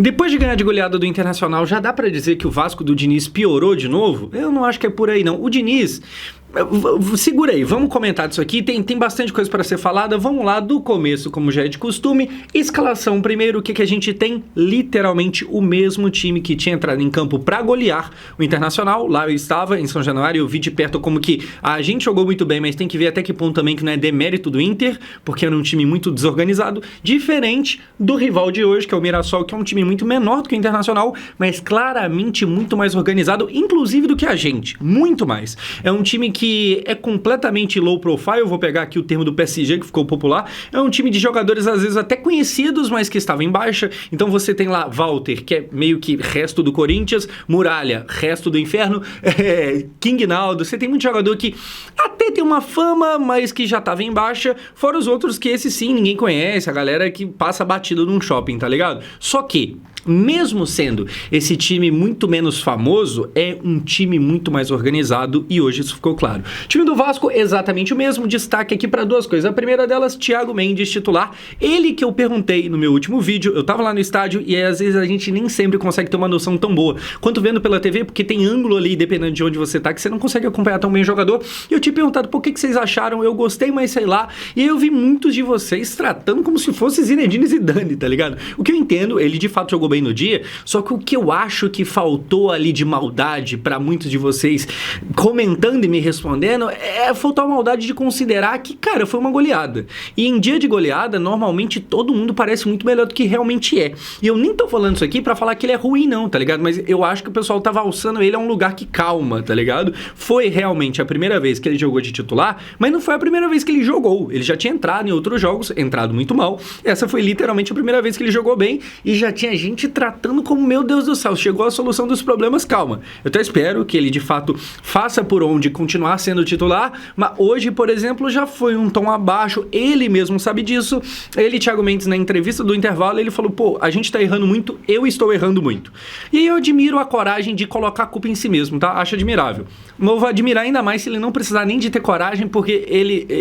Depois de ganhar de goleada do Internacional, já dá pra dizer que o Vasco do Diniz piorou de novo? Eu não acho que é por aí, não. O Diniz... Segura aí, vamos comentar disso aqui, tem bastante coisa para ser falada, vamos lá do começo, como já é de costume. Escalação primeiro, o que a gente tem? Literalmente o mesmo time que tinha entrado em campo para golear o Internacional. Lá eu estava, em São Januário, eu vi de perto como que a gente jogou muito bem, mas tem que ver até que ponto também que não é demérito do Inter, porque era um time muito desorganizado, diferente do rival de hoje, que é o Mirassol, que é um time muito menor do que o Internacional, mas claramente muito mais organizado, inclusive do que a gente, muito mais. É um time que é completamente low profile, eu vou pegar aqui o termo do PSG que ficou popular, é um time de jogadores às vezes até conhecidos, mas que estavam em baixa. Então você tem lá Walter, que é meio que resto do Corinthians, Muralha, resto do inferno, King Naldo, você tem muito jogador que até tem uma fama, mas que já estava em baixa, fora os outros que esse sim ninguém conhece, a galera que passa batido num shopping, tá ligado? Só que mesmo sendo esse time muito menos famoso, é um time muito mais organizado e hoje isso ficou claro. O time do Vasco, exatamente o mesmo, destaque aqui para duas coisas. A primeira delas, Thiago Mendes, titular. Ele que eu perguntei no meu último vídeo, eu tava lá no estádio e às vezes a gente nem sempre consegue ter uma noção tão boa quanto vendo pela TV, porque tem ângulo ali, dependendo de onde você tá, que você não consegue acompanhar tão bem o jogador. E eu tinha perguntado por que vocês acharam, eu gostei, mas sei lá. E eu vi muitos de vocês tratando como se fosse Zinedine Zidane, tá ligado? O que eu entendo, ele de fato jogou bem no dia, só que o que eu acho que faltou ali de maldade para muitos de vocês comentando e me respondendo é faltar a maldade de considerar que, cara, foi uma goleada. E em dia de goleada, normalmente todo mundo parece muito melhor do que realmente é. E eu nem tô falando isso aqui pra falar que ele é ruim não, tá ligado? Mas eu acho que o pessoal tava alçando ele a um lugar que calma, tá ligado? Foi realmente a primeira vez que ele jogou de titular, mas não foi a primeira vez que ele jogou. Ele já tinha entrado em outros jogos, entrado muito mal. Essa foi literalmente a primeira vez que ele jogou bem e já tinha gente tratando como, meu Deus do céu, chegou a solução dos problemas, calma. Eu até espero que ele, de fato, faça por onde continuar sendo titular, mas hoje, por exemplo, já foi um tom abaixo, ele mesmo sabe disso. Ele, Thiago Mendes, na entrevista do intervalo, ele falou, pô, a gente tá errando muito, eu estou errando muito. E aí eu admiro a coragem de colocar a culpa em si mesmo, tá? Acho admirável. Mas eu vou admirar ainda mais se ele não precisar nem de ter coragem, porque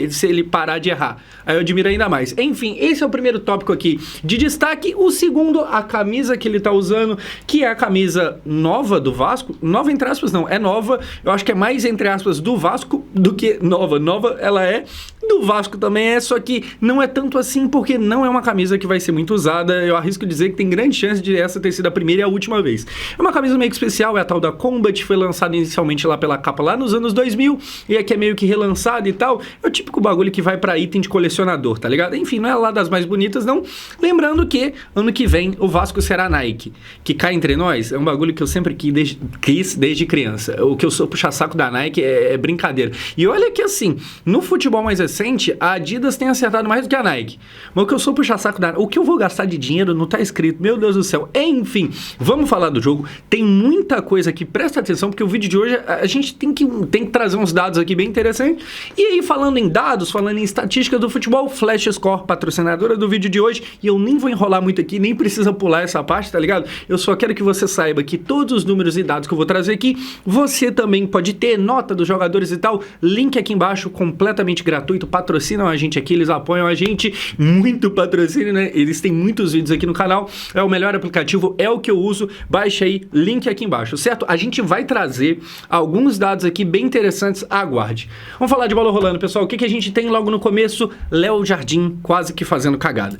se ele parar de errar. Aí eu admiro ainda mais. Enfim, esse é o primeiro tópico aqui de destaque. O segundo, a camisa que ele tá usando, que é a camisa nova do Vasco. Nova entre aspas não, é nova. Eu acho que é mais entre aspas do Vasco do que nova. Nova ela é, do Vasco também é, só que não é tanto assim porque não é uma camisa que vai ser muito usada. Eu arrisco dizer que tem grande chance de essa ter sido a primeira e a última vez. É uma camisa meio que especial, é a tal da Combat, foi lançada inicialmente lá pela capa lá nos anos 2000 e aqui é meio que relançada e tal. É o típico bagulho que vai pra item de colecionador, tá ligado? Enfim, não é lá das mais bonitas não. Lembrando que ano que vem o Vasco será Nike. Que cá entre nós, é um bagulho que eu sempre quis desde criança. O que eu sou puxa-saco da Nike é brincadeira. E olha que assim, no futebol mais recente, a Adidas tem acertado mais do que a Nike. Mas o que eu sou puxa-saco da Nike, o que eu vou gastar de dinheiro não tá escrito, meu Deus do céu. Enfim, vamos falar do jogo. Tem muita coisa aqui, presta atenção, porque o vídeo de hoje a gente tem que trazer uns dados aqui bem interessantes. E aí, falando em dados, falando em estatística do futebol, Flash Score, patrocinadora do vídeo de hoje, e eu nem vou enrolar muito aqui, nem precisa pular essa parte, tá ligado? Eu só quero que você saiba que todos os números e dados que eu vou trazer aqui, você também pode ter nota dos jogadores e tal, link aqui embaixo, completamente gratuito, patrocinam a gente aqui, eles apoiam a gente, muito patrocínio, né? Eles têm muitos vídeos aqui no canal, é o melhor aplicativo, é o que eu uso, baixa aí, link aqui embaixo, certo? A gente vai trazer alguns dados aqui bem interessantes, aguarde. Vamos falar de bola rolando, pessoal, o que a gente tem logo no começo? Léo Jardim quase que fazendo cagada.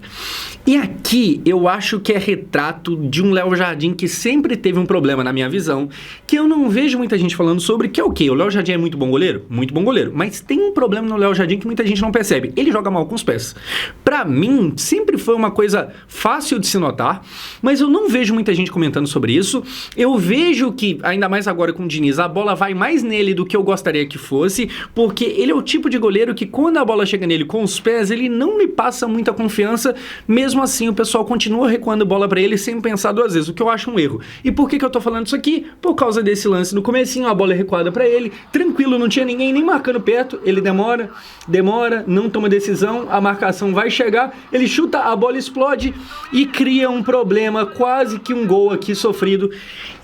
E aqui eu acho que é retrato de um Léo Jardim que sempre teve um problema na minha visão, que eu não vejo muita gente falando sobre, que é o quê? O Léo Jardim é muito bom goleiro? Muito bom goleiro, mas tem um problema no Léo Jardim que muita gente não percebe, ele joga mal com os pés. Pra mim, sempre foi uma coisa fácil de se notar, mas eu não vejo muita gente comentando sobre isso. Eu vejo que, ainda mais agora com o Diniz, a bola vai mais nele do que eu gostaria que fosse, porque ele é o tipo de goleiro que quando a bola chega nele com os pés, ele não me passa muita confiança, mesmo assim o pessoal continua recuando bola pra ele sem pensar duas vezes, o que eu acho um erro. E por que eu tô falando isso aqui? Por causa desse lance no comecinho, a bola é recuada pra ele, tranquilo, não tinha ninguém nem marcando perto, ele demora, não toma decisão, a marcação vai chegar, ele chuta, a bola explode e cria um problema, quase que um gol aqui sofrido.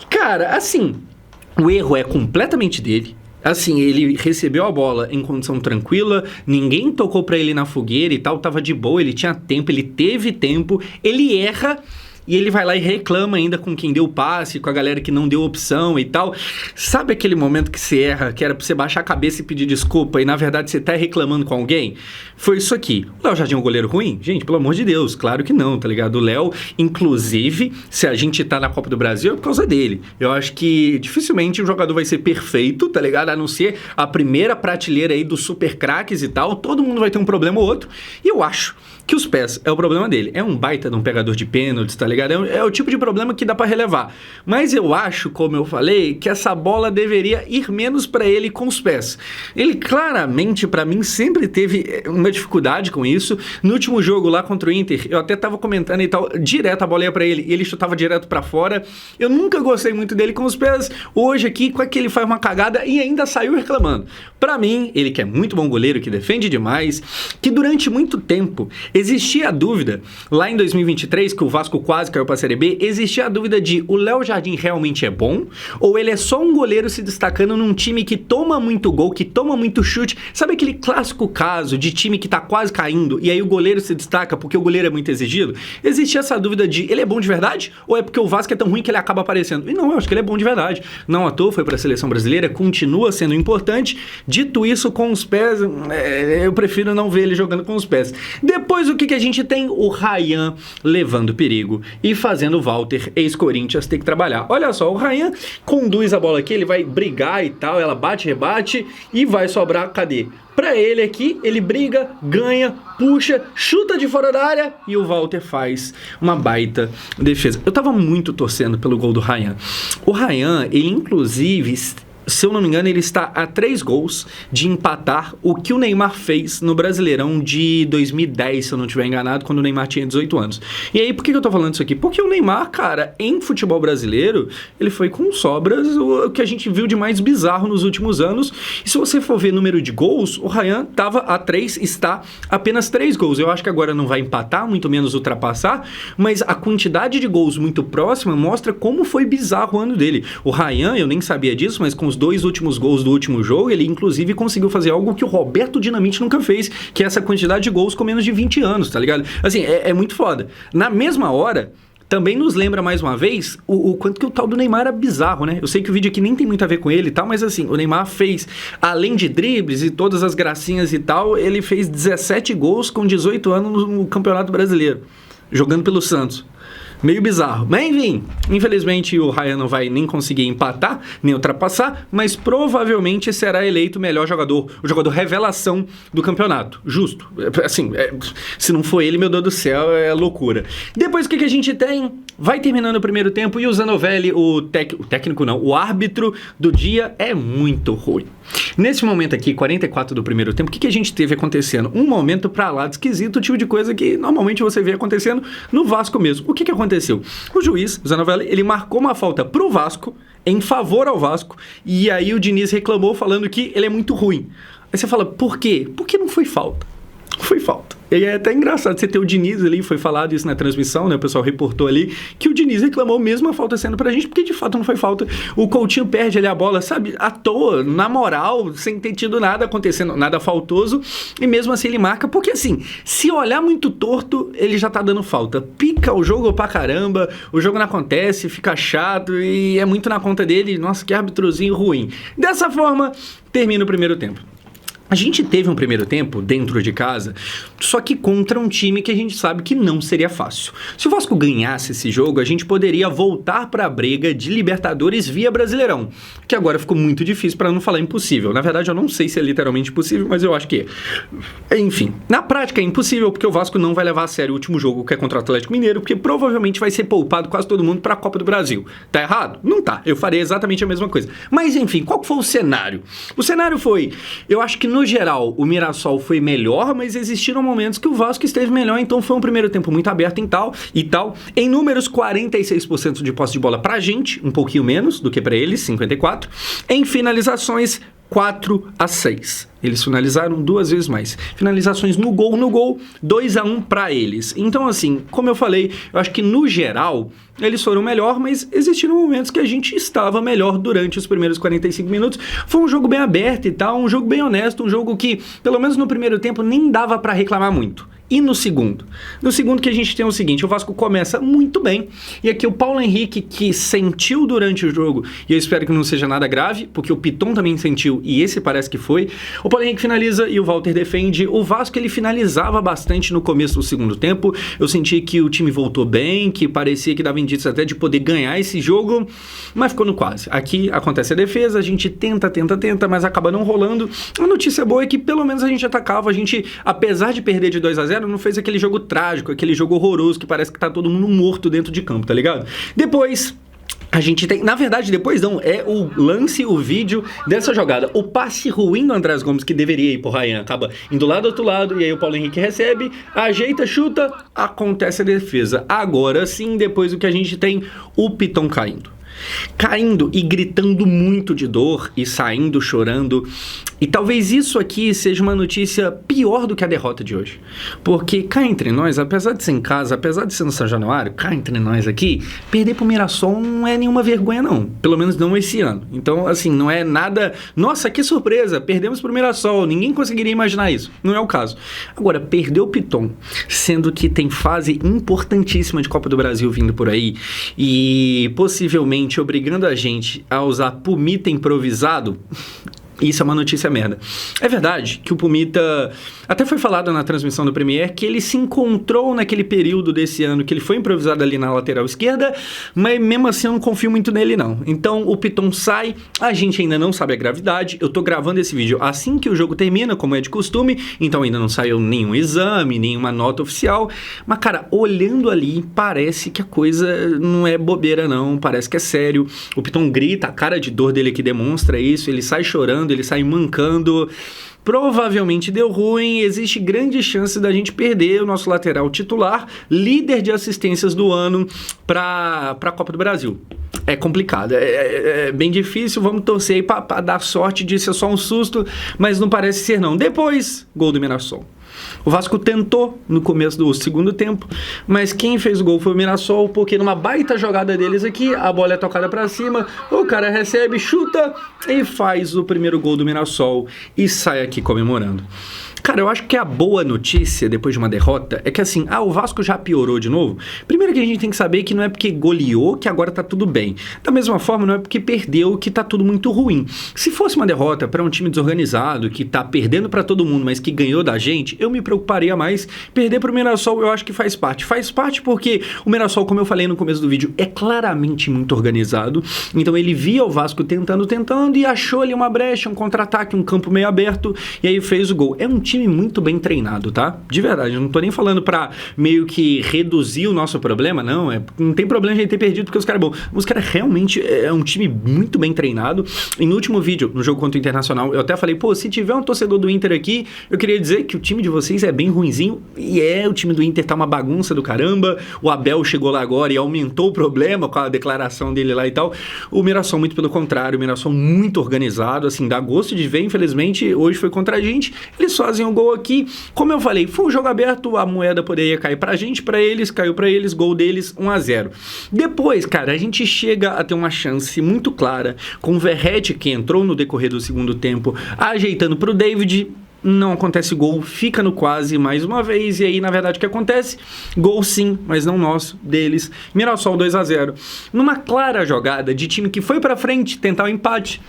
Cara, assim, o erro é completamente dele. Assim, ele recebeu a bola em condição tranquila, ninguém tocou pra ele na fogueira e tal, tava de boa, ele tinha tempo, ele teve tempo, ele erra e ele vai lá e reclama ainda com quem deu o passe, com a galera que não deu opção e tal. Sabe aquele momento que você erra, que era pra você baixar a cabeça e pedir desculpa, e na verdade você tá reclamando com alguém? Foi isso aqui. O Léo Jardim é um goleiro ruim? Gente, pelo amor de Deus, claro que não, tá ligado? O Léo, inclusive, se a gente tá na Copa do Brasil, é por causa dele. Eu acho que dificilmente o jogador vai ser perfeito, tá ligado? A não ser a primeira prateleira aí dos super craques e tal, todo mundo vai ter um problema ou outro, e eu acho que os pés é o problema dele. É um baita de um pegador de pênaltis, tá ligado? É o tipo de problema que dá pra relevar. Mas eu acho, como eu falei, que essa bola deveria ir menos pra ele com os pés. Ele claramente, pra mim, sempre teve uma dificuldade com isso. No último jogo lá contra o Inter, eu até tava comentando e tal, direto a bola ia pra ele, e ele chutava direto pra fora. Eu nunca gostei muito dele com os pés. Hoje aqui, com que ele faz uma cagada e ainda saiu reclamando. Pra mim, ele que é muito bom goleiro, que defende demais, que durante muito tempo existia a dúvida, lá em 2023, que o Vasco quase caiu pra Série B, existia a dúvida de o Léo Jardim realmente é bom, ou ele é só um goleiro se destacando num time que toma muito gol, que toma muito chute. Sabe aquele clássico caso de time que tá quase caindo, e aí o goleiro se destaca porque o goleiro é muito exigido? Existia essa dúvida de, ele é bom de verdade? Ou é porque o Vasco é tão ruim que ele acaba aparecendo? E não, eu acho que ele é bom de verdade. Não à toa, foi pra seleção brasileira, continua sendo importante. Dito isso, com os pés, eu prefiro não ver ele jogando com os pés. Depois, o que a gente tem? O Ryan levando perigo e fazendo o Walter, ex-Corinthians, ter que trabalhar. Olha só, o Ryan conduz a bola aqui, ele vai brigar e tal, ela bate, rebate e vai sobrar, cadê? Pra ele aqui, ele briga, ganha, puxa, chuta de fora da área e o Walter faz uma baita defesa. Eu tava muito torcendo pelo gol do Ryan. O Ryan, ele inclusive, se eu não me engano, ele está a 3 gols de empatar o que o Neymar fez no Brasileirão de 2010, se eu não estiver enganado, quando o Neymar tinha 18 anos. E aí, por que eu tô falando isso aqui? Porque o Neymar, cara, em futebol brasileiro, ele foi com sobras o que a gente viu de mais bizarro nos últimos anos. E se você for ver número de gols, o Ryan tava a 3, está apenas 3 gols. Eu acho que agora não vai empatar, muito menos ultrapassar, mas a quantidade de gols muito próxima mostra como foi bizarro o ano dele. O Ryan, eu nem sabia disso, mas com os 2 últimos gols do último jogo, ele inclusive conseguiu fazer algo que o Roberto Dinamite nunca fez, que é essa quantidade de gols com menos de 20 anos, tá ligado? Assim, é muito foda. Na mesma hora, também nos lembra mais uma vez o quanto que o tal do Neymar era bizarro, né? Eu sei que o vídeo aqui nem tem muito a ver com ele e tal, mas assim, o Neymar fez, além de dribles e todas as gracinhas e tal, ele fez 17 gols com 18 anos no Campeonato Brasileiro, jogando pelo Santos. Meio bizarro. Mas enfim, infelizmente o Ryan não vai nem conseguir empatar, nem ultrapassar, mas provavelmente será eleito o melhor jogador, o jogador revelação do campeonato. Justo. Assim, se não for ele, meu Deus do céu, é loucura. Depois o que a gente tem? Vai terminando o primeiro tempo e o Zanovelli, o técnico não, o árbitro do dia é muito ruim. Nesse momento aqui, 44 do primeiro tempo, o que a gente teve acontecendo? Um momento pra lá de esquisito, o tipo de coisa que normalmente você vê acontecendo no Vasco mesmo. O que aconteceu? O juiz, o Zanovelli, ele marcou uma falta pro Vasco, em favor ao Vasco, e aí o Diniz reclamou falando que ele é muito ruim. Aí você fala, por quê? Porque não foi falta. Foi falta. E é até engraçado você ter o Diniz ali, foi falado isso na transmissão, né? O pessoal reportou ali que o Diniz reclamou mesmo a falta sendo pra gente, porque de fato não foi falta. O Coutinho perde ali a bola, sabe? À toa, na moral, sem ter tido nada acontecendo, nada faltoso, e mesmo assim ele marca, porque assim, se olhar muito torto, ele já tá dando falta. Pica o jogo pra caramba, o jogo não acontece, fica chato, e é muito na conta dele. Nossa, que arbitrozinho ruim. Dessa forma, termina o primeiro tempo. A gente teve um primeiro tempo dentro de casa, só que contra um time que a gente sabe que não seria fácil. Se o Vasco ganhasse esse jogo, a gente poderia voltar para a briga de Libertadores via Brasileirão, que agora ficou muito difícil, para não falar impossível. Na verdade, eu não sei se é literalmente impossível, mas eu acho que é. Enfim, na prática é impossível, porque o Vasco não vai levar a sério o último jogo, que é contra o Atlético Mineiro, porque provavelmente vai ser poupado quase todo mundo para a Copa do Brasil. Tá errado? Não tá. Eu faria exatamente a mesma coisa. Mas enfim, qual foi o cenário? O cenário foi, eu acho que no geral, o Mirassol foi melhor, mas existiram momentos que o Vasco esteve melhor, então foi um primeiro tempo muito aberto e tal. Em números, 46% de posse de bola pra gente, um pouquinho menos do que pra eles, 54%. Em finalizações, 4-6. Eles finalizaram 2 vezes mais. Finalizações no gol, 2-1 para eles. Então, assim, como eu falei, eu acho que no geral eles foram melhor, mas existiram momentos que a gente estava melhor durante os primeiros 45 minutos. Foi um jogo bem aberto e tal, um jogo bem honesto, um jogo que, pelo menos no primeiro tempo, nem dava para reclamar muito. E no segundo? No segundo que a gente tem o seguinte, o Vasco começa muito bem, e aqui o Paulo Henrique, que sentiu durante o jogo, e eu espero que não seja nada grave, porque o Piton também sentiu, e esse parece que foi, o Paulo Henrique finaliza e o Walter defende. O Vasco, ele finalizava bastante no começo do segundo tempo, eu senti que o time voltou bem, que parecia que dava indícios até de poder ganhar esse jogo, mas ficou no quase. Aqui acontece a defesa, a gente tenta, mas acaba não rolando. A notícia boa é que pelo menos a gente atacava, a gente, apesar de perder de 2-0, não fez aquele jogo trágico, aquele jogo horroroso que parece que tá todo mundo morto dentro de campo, tá ligado? Depois a gente tem, na verdade, depois não, é o lance, o vídeo dessa jogada. O passe ruim do Andrés Gomes, que deveria ir pro Ryan, acaba indo lá do outro lado, e aí o Paulo Henrique recebe, ajeita, chuta, acontece a defesa. Agora sim, depois do que a gente tem, o Piton caindo e gritando muito de dor e saindo chorando. E talvez isso aqui seja uma notícia pior do que a derrota de hoje. Porque cá entre nós, apesar de ser em casa, apesar de ser no São Januário, cá entre nós aqui, perder pro Mirassol não é nenhuma vergonha não. Pelo menos não esse ano. Então, assim, não é nada... Nossa, que surpresa, perdemos pro Mirassol, ninguém conseguiria imaginar isso. Não é o caso. Agora, perder o Piton, sendo que tem fase importantíssima de Copa do Brasil vindo por aí, e possivelmente obrigando a gente a usar Pumita improvisado... Isso é uma notícia merda. É verdade que o Pumita, até foi falado na transmissão do Premier, que ele se encontrou naquele período desse ano que ele foi improvisado ali na lateral esquerda, mas mesmo assim eu não confio muito nele não. Então o Piton sai, a gente ainda não sabe a gravidade, eu tô gravando esse vídeo assim que o jogo termina, como é de costume, então ainda não saiu nenhum exame, nenhuma nota oficial, mas cara, olhando ali, parece que a coisa não é bobeira não, parece que é sério. O Piton grita, a cara de dor dele aqui demonstra isso, ele sai chorando, ele sai mancando, provavelmente deu ruim, existe grande chance da gente perder o nosso lateral titular, líder de assistências do ano para a Copa do Brasil. É complicado, é bem difícil, vamos torcer aí para dar sorte de ser só um susto, mas não parece ser não. Depois, gol do Mirassol. O Vasco tentou no começo do segundo tempo, mas quem fez o gol foi o Mirassol, porque numa baita jogada deles aqui, a bola é tocada pra cima, o cara recebe, chuta e faz o primeiro gol do Mirassol e sai aqui comemorando. Cara, eu acho que a boa notícia, depois de uma derrota, é que assim, o Vasco já piorou de novo. Primeiro que a gente tem que saber que não é porque goleou que agora tá tudo bem. Da mesma forma, não é porque perdeu que tá tudo muito ruim. Se fosse uma derrota para um time desorganizado, que tá perdendo para todo mundo, mas que ganhou da gente, eu me preocuparia mais. Perder pro Mirassol, eu acho que faz parte. Faz parte porque o Mirassol, como eu falei no começo do vídeo, é claramente muito organizado. Então ele via o Vasco tentando e achou ali uma brecha, um contra-ataque, um campo meio aberto, e aí fez o gol. É um time muito bem treinado, tá? De verdade, eu não tô nem falando pra meio que reduzir o nosso problema, não. Não tem problema de a gente ter perdido porque os caras é bom. Os caras realmente é um time muito bem treinado. E no último vídeo, no jogo contra o Internacional, eu até falei, pô, se tiver um torcedor do Inter aqui, eu queria dizer que o time de vocês é bem ruinzinho. E o time do Inter tá uma bagunça do caramba. O Abel chegou lá agora e aumentou o problema com a declaração dele lá e tal. O Mirassol, muito pelo contrário, o Mirassol muito organizado, assim, dá gosto de ver. Infelizmente, hoje foi contra a gente. Eles fazem um gol aqui, como eu falei, foi um jogo aberto, a moeda poderia cair pra gente, pra eles, caiu pra eles, gol deles, 1-0. Depois, cara, a gente chega a ter uma chance muito clara com o Verratti, que entrou no decorrer do segundo tempo, ajeitando pro David, não acontece gol, fica no quase mais uma vez, e aí, na verdade, o que acontece? Gol sim, mas não nosso, deles, Mirassol 2-0. Numa clara jogada de time que foi pra frente tentar o empate,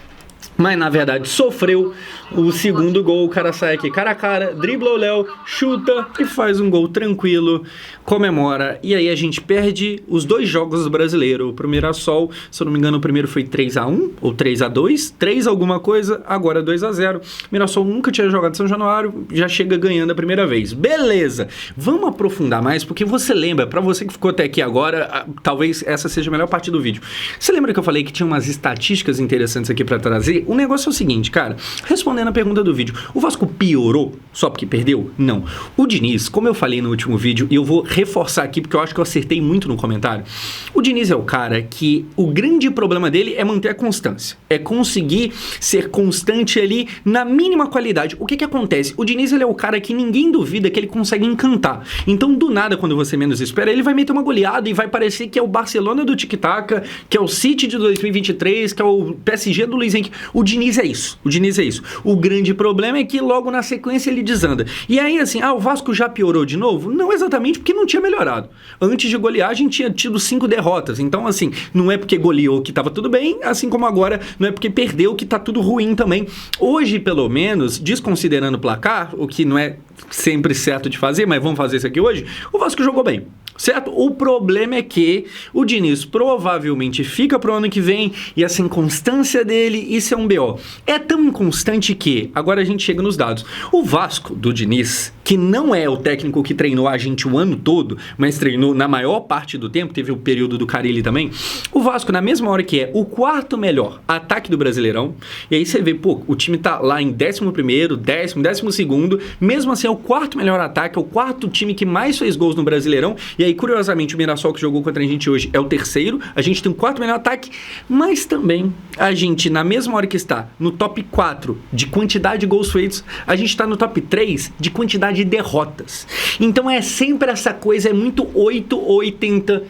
mas na verdade sofreu o segundo gol. O cara sai aqui cara a cara, dribla o Léo, chuta e faz um gol tranquilo, comemora, e aí a gente perde os dois jogos do Brasileiro pro Mirassol. Se eu não me engano, o primeiro foi 3-1 ou 3-2, 3 alguma coisa, agora 2-0. Mirassol nunca tinha jogado São Januário, já chega ganhando a primeira vez. Beleza, vamos aprofundar mais, porque você lembra, pra você que ficou até aqui agora, talvez essa seja a melhor parte do vídeo. Você lembra que eu falei que tinha umas estatísticas interessantes aqui pra trazer? O negócio é o seguinte, cara, respondendo a pergunta do vídeo, o Vasco piorou só porque perdeu? Não. O Diniz, como eu falei no último vídeo, e eu vou reforçar aqui porque eu acho que eu acertei muito no comentário, o Diniz é o cara que o grande problema dele é manter a constância, é conseguir ser constante ali na mínima qualidade. O que acontece? O Diniz, ele é o cara que ninguém duvida que ele consegue encantar. Então, do nada, quando você menos espera, ele vai meter uma goleada e vai parecer que é o Barcelona do tic-tac, que é o City de 2023, que é o PSG do Luiz Henrique. O Diniz é isso. O Diniz é isso. O grande problema é que logo na sequência ele desanda. E aí, assim, o Vasco já piorou de novo? Não exatamente porque não tinha melhorado. Antes de golear, a gente tinha tido 5 derrotas. Então, assim, não é porque goleou que tava tudo bem, assim como agora não é porque perdeu que tá tudo ruim também. Hoje, pelo menos, desconsiderando o placar, o que não é sempre certo de fazer, mas vamos fazer isso aqui hoje, o Vasco jogou bem. Certo? O problema é que o Diniz provavelmente fica pro ano que vem e essa inconstância dele, isso é um BO. É tão inconstante que, agora a gente chega nos dados, o Vasco do Diniz, que não é o técnico que treinou a gente o ano todo, mas treinou na maior parte do tempo, teve o período do Carille também, o Vasco na mesma hora que é o 4º melhor ataque do Brasileirão, e aí você vê, pô, o time tá lá em 11º, 12º, mesmo assim é o 4º melhor ataque, é o 4º time que mais fez gols no Brasileirão, e aí curiosamente o Mirassol que jogou contra a gente hoje é o 3º, a gente tem o 4º melhor ataque, mas também a gente na mesma hora que está no top 4 de quantidade de gols feitos, a gente está no top 3 de quantidade de derrotas. Então é sempre essa coisa, é muito 8 ou 80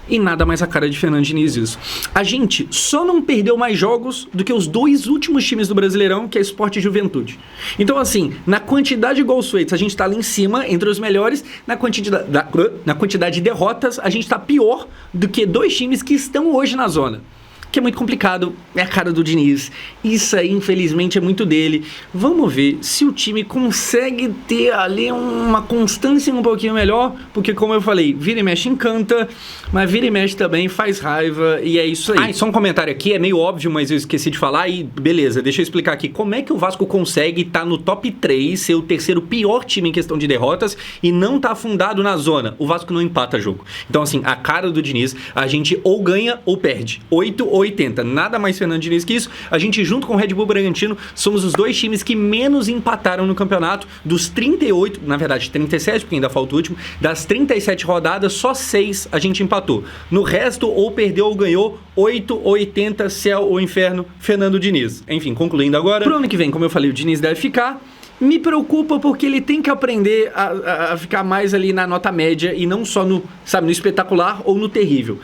e nada mais a cara de Fernando Diniz isso. A gente só não perdeu mais jogos do que os 2 últimos times do Brasileirão, que é Sport e Juventude. Então assim, na quantidade de gols feitos, a gente tá lá em cima, entre os melhores. Na quantidade de derrotas, a gente tá pior do que 2 times que estão hoje na zona. Que é muito complicado, é a cara do Diniz. Isso aí, infelizmente, é muito dele. Vamos ver se o time consegue ter ali uma constância um pouquinho melhor, porque como eu falei, vira e mexe encanta, mas vira e mexe também faz raiva, e é isso aí. Só um comentário aqui, é meio óbvio, mas eu esqueci de falar, e beleza, deixa eu explicar aqui. Como é que o Vasco consegue estar no top 3, ser o 3º pior time em questão de derrotas, e não tá afundado na zona? O Vasco não empata jogo. Então assim, a cara do Diniz, a gente ou ganha ou perde. 8 ou 80, nada mais Fernando Diniz que isso. A gente junto com o Red Bull Bragantino somos os 2 times que menos empataram no campeonato. Dos 38, na verdade 37, porque ainda falta o último, das 37 rodadas, só 6 a gente empatou. No resto, ou perdeu ou ganhou, 8, 80, céu ou inferno, Fernando Diniz. Enfim, concluindo agora, pro ano que vem, como eu falei, o Diniz deve ficar. Me preocupa porque ele tem que aprender a ficar mais ali na nota média e não só no, sabe, no espetacular ou no terrível.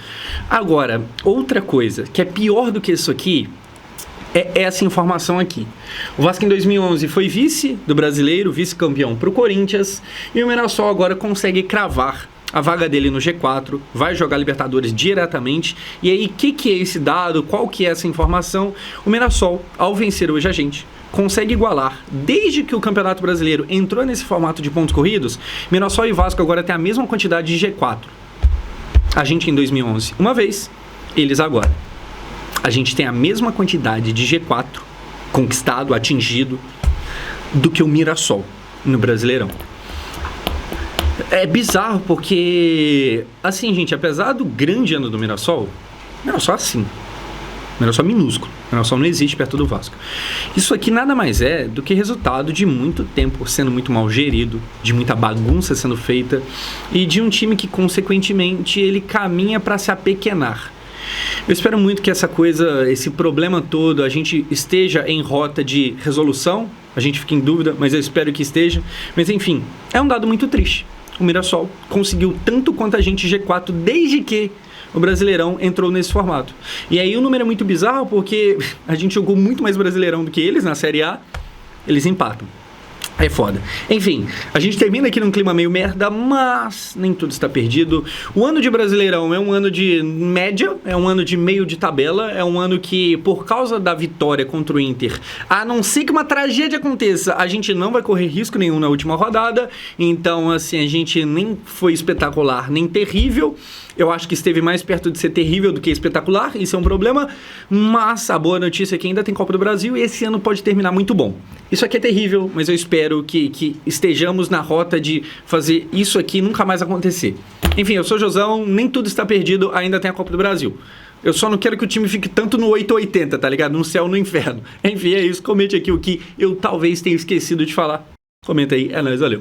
Agora, outra coisa que é pior do que isso aqui é essa informação aqui. O Vasco em 2011 foi vice do Brasileiro, vice-campeão para o Corinthians, e o Mirassol agora consegue cravar a vaga dele no G4, vai jogar Libertadores diretamente. E aí, o que é esse dado? Qual que é essa informação? O Mirassol, ao vencer hoje a gente, consegue igualar, desde que o Campeonato Brasileiro entrou nesse formato de pontos corridos, Mirassol e Vasco agora têm a mesma quantidade de G4. A gente em 2011, uma vez, eles agora. A gente tem a mesma quantidade de G4 conquistado, atingido, do que o Mirassol no Brasileirão. É bizarro porque, assim, gente, apesar do grande ano do Mirassol assim, Mirassol minúsculo, Mirassol não existe perto do Vasco. Isso aqui nada mais é do que resultado de muito tempo sendo muito mal gerido, de muita bagunça sendo feita e de um time que, consequentemente, ele caminha para se apequenar. Eu espero muito que essa coisa, esse problema todo, a gente esteja em rota de resolução. A gente fica em dúvida, mas eu espero que esteja. Mas enfim, é um dado muito triste. O Mirassol conseguiu tanto quanto a gente G4 desde que o Brasileirão entrou nesse formato. E aí o número é muito bizarro porque a gente jogou muito mais Brasileirão do que eles na Série A. Eles empatam. É foda. Enfim, a gente termina aqui num clima meio merda, mas nem tudo está perdido. O ano de Brasileirão é um ano de média, é um ano de meio de tabela, é um ano que, por causa da vitória contra o Inter, a não ser que uma tragédia aconteça, a gente não vai correr risco nenhum na última rodada. Então, assim, a gente nem foi espetacular, nem terrível. Eu acho que esteve mais perto de ser terrível do que espetacular, isso é um problema, mas a boa notícia é que ainda tem Copa do Brasil e esse ano pode terminar muito bom. Isso aqui é terrível, mas eu espero que estejamos na rota de fazer isso aqui nunca mais acontecer. Enfim, eu sou o Josão, nem tudo está perdido, ainda tem a Copa do Brasil. Eu só não quero que o time fique tanto no 880, tá ligado? No céu, no inferno. Enfim, é isso, comente aqui o que eu talvez tenha esquecido de falar. Comenta aí, é nóis, valeu.